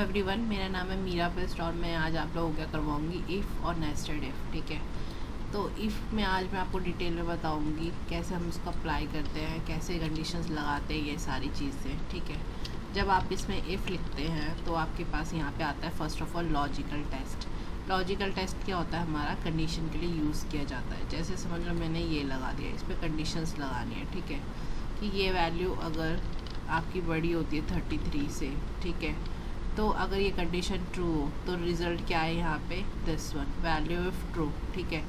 Everyone, मेरा नाम है मीरा बेस्ट और मैं आज आप लोगों को क्या करवाऊँगी इफ़ और नेस्टेड इफ़। ठीक है, तो इफ़ में आज मैं आपको डिटेल में बताऊँगी कैसे हम इसको अप्लाई करते हैं, कैसे कंडीशंस लगाते हैं, ये सारी चीज़ें। ठीक है, जब आप इसमें इफ़ लिखते हैं तो आपके पास यहाँ पे आता है first of all logical test. Logical test क्या होता है, हमारा कंडीशन के लिए यूज़ किया जाता है। जैसे समझ लो मैंने ये लगा दिया, इस पर कंडीशंस लगानी है। ठीक है, कि ये वैल्यू अगर आपकी बड़ी होती है 33 से, ठीक है, तो अगर ये कंडीशन ट्रू हो तो रिज़ल्ट क्या है यहाँ पे, this one value if true. ठीक है,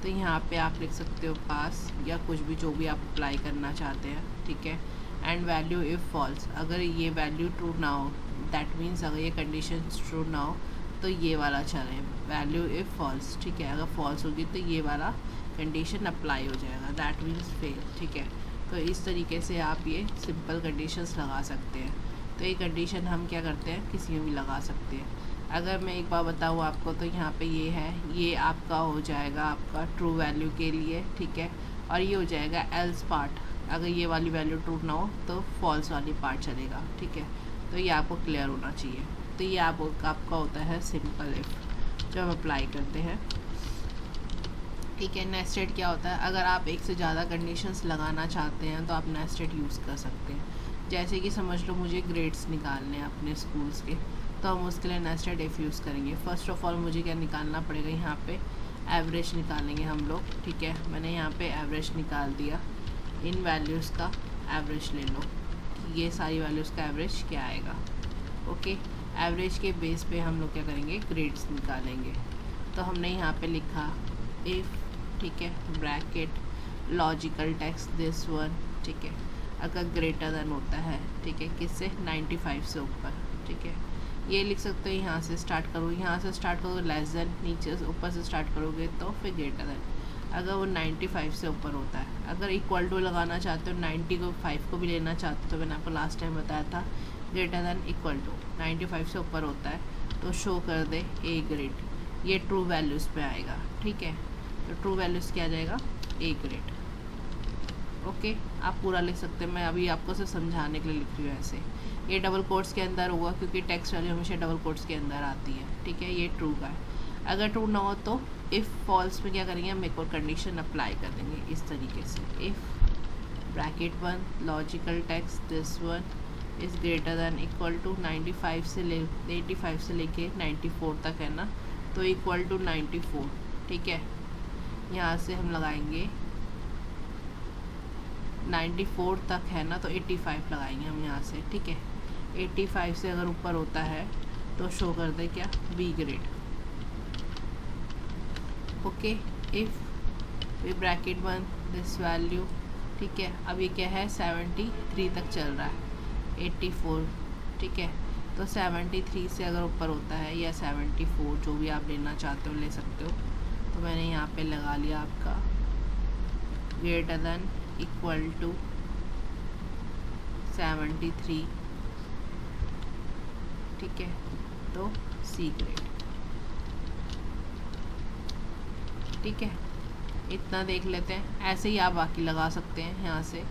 तो यहाँ पे आप लिख सकते हो पास या कुछ भी जो भी आप अप्लाई करना चाहते हैं। ठीक है, एंड वैल्यू इफ़ फॉल्स, अगर ये वैल्यू ट्रू ना हो, दैट मीन्स अगर ये कंडीशन ट्रू ना हो तो ये वाला चले, वैल्यू इफ़ फॉल्स। ठीक है, अगर फॉल्स होगी तो ये वाला कंडीशन अप्लाई हो जाएगा, दैट मीन्स फेल। ठीक है, तो इस तरीके से आप ये सिंपल कंडीशंस लगा सकते हैं। तो ये कंडीशन हम क्या करते हैं, किसी में भी लगा सकते हैं। अगर मैं एक बार बताऊँ आपको तो यहाँ पे ये है, ये आपका हो जाएगा आपका ट्रू वैल्यू के लिए। ठीक है, और ये हो जाएगा एल्स पार्ट, अगर ये वाली वैल्यू ट्रू ना हो तो फॉल्स वाली पार्ट चलेगा। ठीक है, तो ये आपको क्लियर होना चाहिए। तो ये आपका होता है सिंपल इफ़ जो हम अप्लाई करते हैं। ठीक है, नेस्टेड क्या होता है, अगर आप एक से ज़्यादा कंडीशंस लगाना चाहते हैं तो आप नेस्टेड यूज़ कर सकते हैं। जैसे कि समझ लो मुझे ग्रेड्स निकालने हैं अपने स्कूल्स के, तो हम उसके लिए नेस्टेड इफ़ यूज़ करेंगे। फ़र्स्ट ऑफ ऑल मुझे क्या निकालना पड़ेगा, यहाँ पे एवरेज निकालेंगे हम लोग। ठीक है, मैंने यहाँ पे एवरेज निकाल दिया, इन वैल्यूज़ का एवरेज ले लो कि ये सारी वैल्यूज़ का एवरेज क्या आएगा। ओके, एवरेज के बेस पे हम लोग क्या करेंगे, ग्रेड्स निकालेंगे। तो हमने यहाँ पे लिखा इफ़, ठीक है, bracket logical text this one. ठीक है, अगर ग्रेटर देन होता है, ठीक है, किससे, 95 से ऊपर। ठीक है, ये लिख सकते हो, यहाँ से स्टार्ट करो, यहाँ से स्टार्ट करोगे लेस देन, नीचे से ऊपर से स्टार्ट करोगे तो फिर ग्रेटर देन। अगर वो 95 से ऊपर होता है, अगर इक्वल टू लगाना चाहते हो 90 को 5 को भी लेना चाहते हो, तो मैंने आपको लास्ट टाइम बताया था ग्रेटर देन इक्वल टू 95 से ऊपर होता है तो शो कर दे ए ग्रेड, ये ट्रू वैल्यूज़ पे आएगा। ठीक है, तो ट्रू वैल्यूज़ क्या आ जाएगा, ए ग्रेड। ओके, आप पूरा लिख सकते हैं, मैं अभी आपको सिर्फ समझाने के लिए लिख रही हूँ ऐसे। ये डबल कोट्स के अंदर होगा क्योंकि टेक्स्ट वैल्यू हमेशा डबल कोट्स के अंदर आती है। ठीक है, ये ट्रू का है। अगर ट्रू ना हो तो इफ़ फॉल्स में क्या करेंगे, हम एक और कंडीशन अप्लाई कर देंगे इस तरीके से, if bracket one logical text this one is greater than equal to 95 से ले 85 से लेके 94 तक है ना, तो इक्वल टू 94। ठीक है, यहाँ से हम लगाएंगे 94 तक है ना, तो 85 लगाएंगे हम यहाँ से। ठीक है, 85 से अगर ऊपर होता है तो शो कर दे क्या, B grade. Okay, if we bracket one this value. ठीक है, अब ये क्या है, 73 तक चल रहा है, 84। ठीक है, तो 73 से अगर ऊपर होता है या 74 जो भी आप लेना चाहते हो ले सकते हो। तो मैंने यहाँ पे लगा लिया आपका ग्रेटर देन इक्वल टू 73। ठीक है, तो सी ग्रेड। ठीक है, इतना देख लेते हैं, ऐसे ही आप बाकी लगा सकते हैं। यहाँ से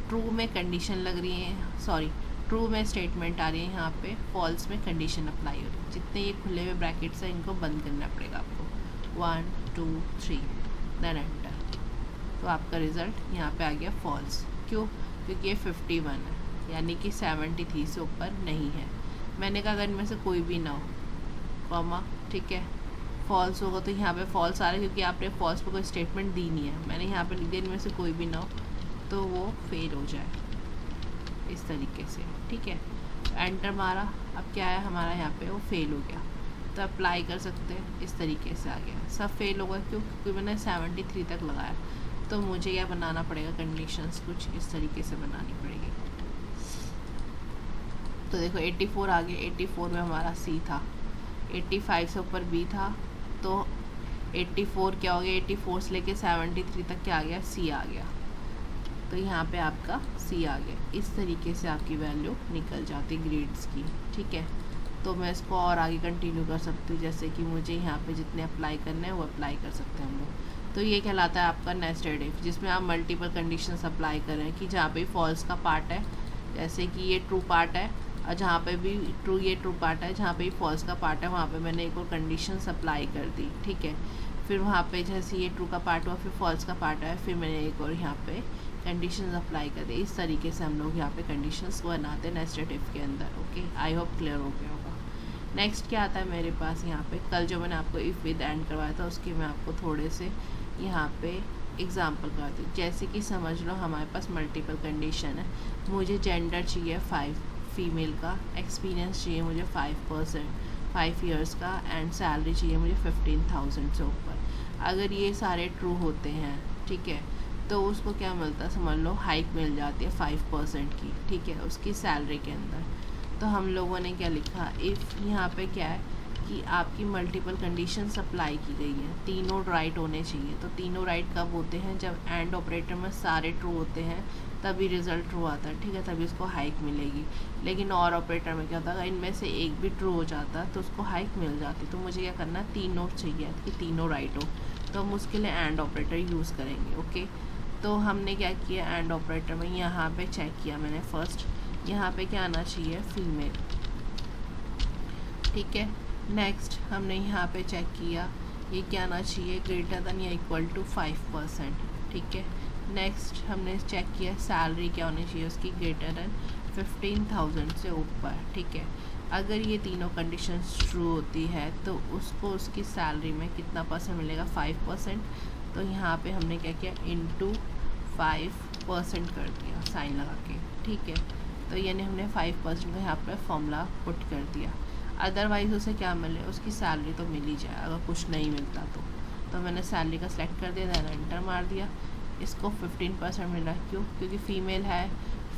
ट्रू में कंडीशन लग रही है, सॉरी ट्रू में स्टेटमेंट आ रही है, यहाँ पे फॉल्स में कंडीशन अप्लाई हो रही है। जितने ये खुले हुए ब्रैकेट्स हैं इनको बंद करना पड़ेगा आपको, 1 2 3 देन एंटर। तो आपका रिज़ल्ट यहाँ पे आ गया फॉल्स। क्यों, क्योंकि ये 51 है, यानी कि 73 से ऊपर नहीं है। मैंने कहा अगर इनमें से कोई भी ना हो, कॉमा, ठीक है, फॉल्स होगा तो यहाँ पे फॉल्स आ रहा है क्योंकि आपने फॉल्स पे कोई स्टेटमेंट दी नहीं है। मैंने यहाँ पे लिख दिया इनमें से कोई भी ना हो तो वो फेल हो जाए इस तरीके से। ठीक है, एंटर मारा, अब क्या है हमारा यहाँ पे, वो फेल हो गया। तो अप्लाई कर सकते हैं, इस तरीके से आ गया। सब फेल होगा क्यों, क्योंकि मैंने 73 तक लगाया। तो मुझे क्या बनाना पड़ेगा, कंडीशंस कुछ इस तरीके से बनानी पड़ेगी। तो देखो 84 आ गया, 84 में हमारा सी था, 85 से ऊपर बी था, तो 84 क्या हो गया, 84 से लेके 73 तक क्या आ गया, सी आ गया। तो यहाँ पे आपका सी आ गया। इस तरीके से आपकी वैल्यू निकल जाती ग्रेड्स की। ठीक है, तो मैं इसको और आगे कंटिन्यू कर सकती हूँ, जैसे कि मुझे यहाँ पे जितने अप्लाई करने हैं वो अप्लाई कर सकते हैं हम लोग। तो ये कहलाता है आपका नेस्टेड इफ, जिसमें आप मल्टीपल कंडीशंस अप्लाई करें कि जहाँ पे फॉल्स का पार्ट है, जैसे कि ये ट्रू पार्ट है और जहाँ पे भी ट्रू, ये ट्रू पार्ट है, जहाँ पे भी फॉल्स का पार्ट है वहाँ पे मैंने एक और कंडीशन अप्लाई कर दी, ठीक है। फिर वहाँ पे जैसे ये ट्रू का पार्ट हुआ, फिर फॉल्स का पार्ट है, फिर मैंने एक और यहाँ पे कंडीशंस अप्लाई कर दी। इस तरीके से हम लोग यहाँ पे कंडीशंस बनाते हैं नेस्टेड इफ के अंदर। ओके, आई होप क्लियर हो गया होगा। नेक्स्ट क्या आता है मेरे पास यहाँ पे, कल जो मैंने आपको इफ़ विद एंड करवाया था उसके मैं आपको थोड़े से यहाँ पे एग्जाम्पल करती हूँ। जैसे कि समझ लो हमारे पास मल्टीपल कंडीशन है, मुझे जेंडर चाहिए 5 फीमेल का, एक्सपीरियंस चाहिए मुझे 5 ईयर्स का, एंड सैलरी चाहिए मुझे 15,000 से ऊपर। अगर ये सारे ट्रू होते हैं, ठीक है, तो उसको क्या मिलता है, समझ लो हाइक मिल जाती है 5% की, ठीक है, उसकी सैलरी के अंदर। तो हम लोगों ने क्या लिखा, इफ़ यहाँ पे क्या है कि आपकी मल्टीपल कंडीशन अप्लाई की गई है, तीनों राइट होने चाहिए। तो तीनों राइट कब होते हैं, जब एंड ऑपरेटर में सारे ट्रू होते हैं तभी रिजल्ट ट्रू आता है, ठीक है, तभी उसको हाइक मिलेगी। लेकिन और ऑपरेटर में क्या होता है, इनमें से एक भी ट्रू हो जाता तो उसको हाइक मिल जाती। तो मुझे क्या करना है, तीनों चाहिए कि तीनों राइट हो, तो हम उसके लिए एंड ऑपरेटर यूज़ करेंगे। ओके, तो हमने क्या किया, एंड ऑपरेटर में यहाँ पे चेक किया मैंने फर्स्ट, यहाँ पे क्या आना चाहिए, फीमेल, ठीक है। नेक्स्ट हमने यहाँ पे चेक किया, ये क्या आना चाहिए, ग्रेटर देन या इक्वल टू 5%, ठीक है। नेक्स्ट हमने चेक किया सैलरी क्या होनी चाहिए उसकी, ग्रेटर देन 15,000 से ऊपर, ठीक है। अगर ये तीनों कंडीशंस ट्रू होती है तो उसको उसकी सैलरी में कितना परसेंट मिलेगा, 5%। तो यहाँ पे हमने क्या किया, इंटू 5% कर दिया साइन लगा के, ठीक है। तो यानी हमने 5% का यहाँ पे फॉर्मूला पुट कर दिया। अदरवाइज़ उसे क्या मिले, उसकी सैलरी तो मिल ही जाए अगर कुछ नहीं मिलता तो मैंने सैलरी का सिलेक्ट कर दिया, दैन एंटर मार दिया। इसको 15% मिला, क्यों, क्योंकि फ़ीमेल है,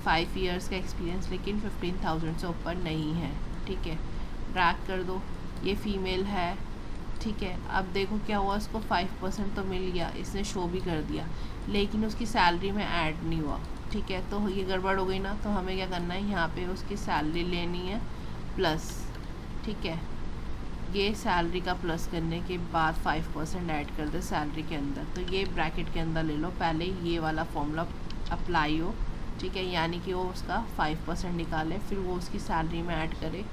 5 ईयर्स का एक्सपीरियंस, लेकिन 15,000 से ऊपर नहीं है, ठीक है। ड्रैग कर दो, ये फ़ीमेल है, ठीक है। अब देखो क्या हुआ, उसको 5% तो मिल गया, इसने शो भी कर दिया, लेकिन उसकी सैलरी में ऐड नहीं हुआ, ठीक है। तो ये गड़बड़ हो गई ना, तो हमें क्या करना है, यहाँ पे उसकी सैलरी लेनी है प्लस, ठीक है। ये सैलरी का प्लस करने के बाद 5% ऐड कर दे सैलरी के अंदर। तो ये ब्रैकेट के अंदर ले लो, पहले ये वाला फॉर्मूला अप्लाई हो, ठीक है, यानी कि वो उसका 5% निकाले, फिर वो उसकी सैलरी में ऐड करे,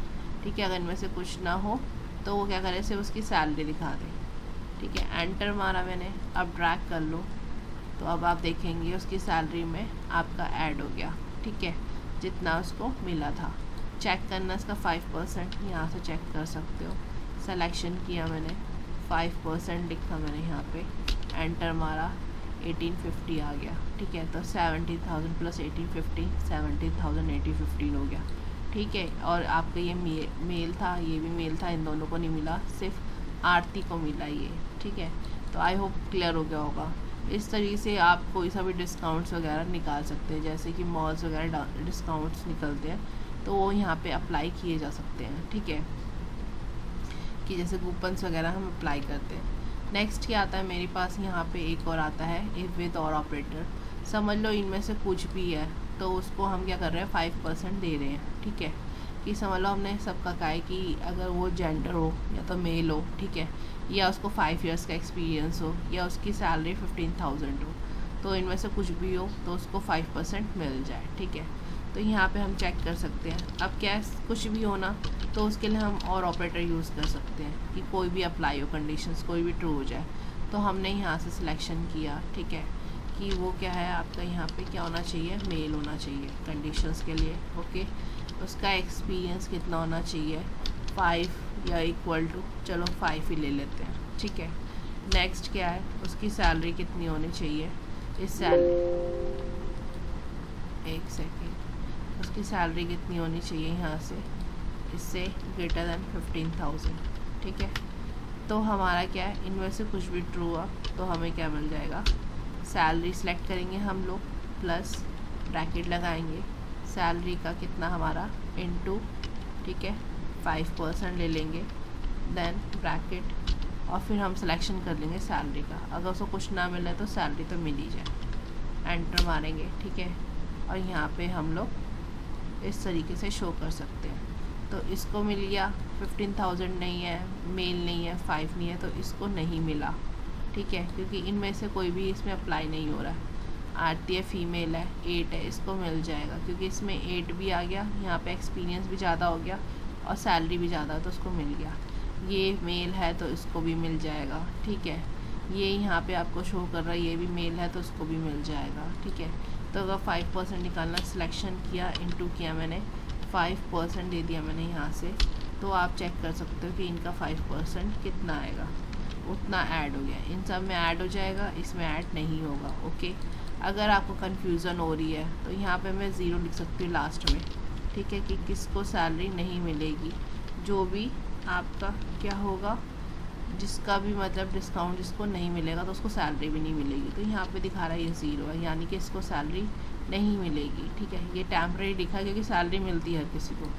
ठीक है। अगर इनमें से कुछ ना हो तो वो क्या करे, सिर्फ उसकी सैलरी दिखा दे, ठीक है। एंटर मारा मैंने, अब ड्रैग कर लो, तो अब आप देखेंगे उसकी सैलरी में आपका ऐड हो गया, ठीक है, जितना उसको मिला था। चेक करना इसका 5%, यहाँ से चेक कर सकते हो। सिलेक्शन किया मैंने, 5% लिखा मैंने यहाँ पे, एंटर मारा, 1850 आ गया, ठीक है। तो 70,000 प्लस 1850, 70,000 1815 हो गया, ठीक है। और आपका ये मेल था, ये भी मेल था, इन दोनों को नहीं मिला, सिर्फ आरती को मिला ये, ठीक है। तो आई होप क्लियर हो गया होगा। इस तरीके से आप कोई सा भी डिस्काउंट्स वगैरह निकाल सकते हैं, जैसे कि मॉल्स वगैरह डिस्काउंट्स निकलते हैं तो वो यहाँ पे अप्लाई किए जा सकते हैं, ठीक है, कि जैसे कूपन्स वगैरह हम अप्लाई करते हैं। नेक्स्ट क्या आता है मेरे पास, यहाँ पे एक और आता है इफ विद और ऑपरेटर। समझ लो इनमें से कुछ भी है तो उसको हम क्या कर रहे हैं, 5% दे रहे हैं, ठीक है। कि समझ लो हमने सबका कहा है कि अगर वो जेंडर हो या तो मेल हो, ठीक है, या उसको 5 ईयर्स का एक्सपीरियंस हो, या उसकी सैलरी 15,000 हो, तो इनमें से कुछ भी हो तो उसको 5% मिल जाए, ठीक है। तो यहाँ पे हम चेक कर सकते हैं। अब क्या कुछ भी हो ना, तो उसके लिए हम और ऑपरेटर यूज़ कर सकते हैं कि कोई भी अप्लाई हो कंडीशंस, कोई भी ट्रू हो जाए। तो हमने यहाँ से सिलेक्शन किया, ठीक है, कि वो क्या है आपका, यहाँ पे क्या होना चाहिए, मेल होना चाहिए कंडीशंस के लिए, ओके। उसका एक्सपीरियंस कितना होना चाहिए, 5 या इक्वल टू, चलो 5 ही ले लेते हैं, ठीक है। नेक्स्ट क्या है, उसकी सैलरी कितनी होनी चाहिए, इस सैलरी, एक सेकेंड, उसकी सैलरी कितनी होनी चाहिए यहाँ से, इससे ग्रेटर दैन 15,000, ठीक है। तो हमारा क्या है, इनमें से कुछ भी ट्रू हुआ तो हमें क्या मिल जाएगा, सैलरी सेलेक्ट करेंगे हम लोग, प्लस ब्रैकेट लगाएंगे, सैलरी का कितना हमारा इनटू, ठीक है, 5% ले लेंगे, देन ब्रैकेट, और फिर हम सिलेक्शन कर लेंगे सैलरी का। अगर उसको कुछ ना मिले तो सैलरी तो मिल ही जाए, एंटर मारेंगे, ठीक है। और यहाँ पे हम लोग इस तरीके से शो कर सकते हैं। तो इसको मिल गया, 15,000 नहीं है, मेल नहीं है, 5 नहीं है, तो इसको नहीं मिला, ठीक है, क्योंकि इनमें से कोई भी इसमें अप्लाई नहीं हो रहा है। आरती है फीमेल है 8 है, इसको मिल जाएगा क्योंकि इसमें 8 भी आ गया, यहाँ पे एक्सपीरियंस भी ज़्यादा हो गया और सैलरी भी ज़्यादा, तो उसको मिल गया। ये मेल है तो इसको भी मिल जाएगा, ठीक है। ये यहाँ पे आपको शो कर रहा है, ये भी मेल है तो उसको भी मिल जाएगा, ठीक है। तो अगर 5% निकालना, सिलेक्शन किया, इनटू किया मैंने, 5% दे दिया मैंने यहाँ से, तो आप चेक कर सकते हो कि इनका 5% कितना आएगा, उतना ऐड हो गया। इन सब में ऐड हो जाएगा, इसमें ऐड नहीं होगा, ओके। अगर आपको कन्फ्यूज़न हो रही है तो यहाँ पे मैं 0 लिख सकती हूँ लास्ट में, ठीक है, कि किसको सैलरी नहीं मिलेगी। जो भी आपका क्या होगा, जिसका भी मतलब डिस्काउंट जिसको नहीं मिलेगा तो उसको सैलरी भी नहीं मिलेगी। तो यहाँ पे दिखा रहा है ये 0 है, यानी कि इसको सैलरी नहीं मिलेगी, ठीक है। ये टेम्परेरी लिखा है क्योंकि सैलरी मिलती है हर किसी को।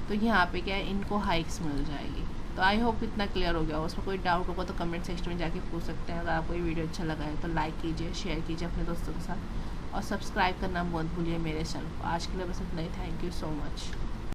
तो यहाँ पे क्या है, इनको हाइक्स मिल जाएगी। तो आई होप इतना क्लियर हो गया। उसमें कोई डाउट होगा तो कमेंट सेक्शन में जाके पूछ सकते हैं। अगर आपको ये वीडियो अच्छा लगा है तो लाइक कीजिए, शेयर कीजिए अपने दोस्तों के साथ और सब्सक्राइब करना मत भूलिए मेरे चैनल को। आज के लिए बस इतना ही। Thank you so much.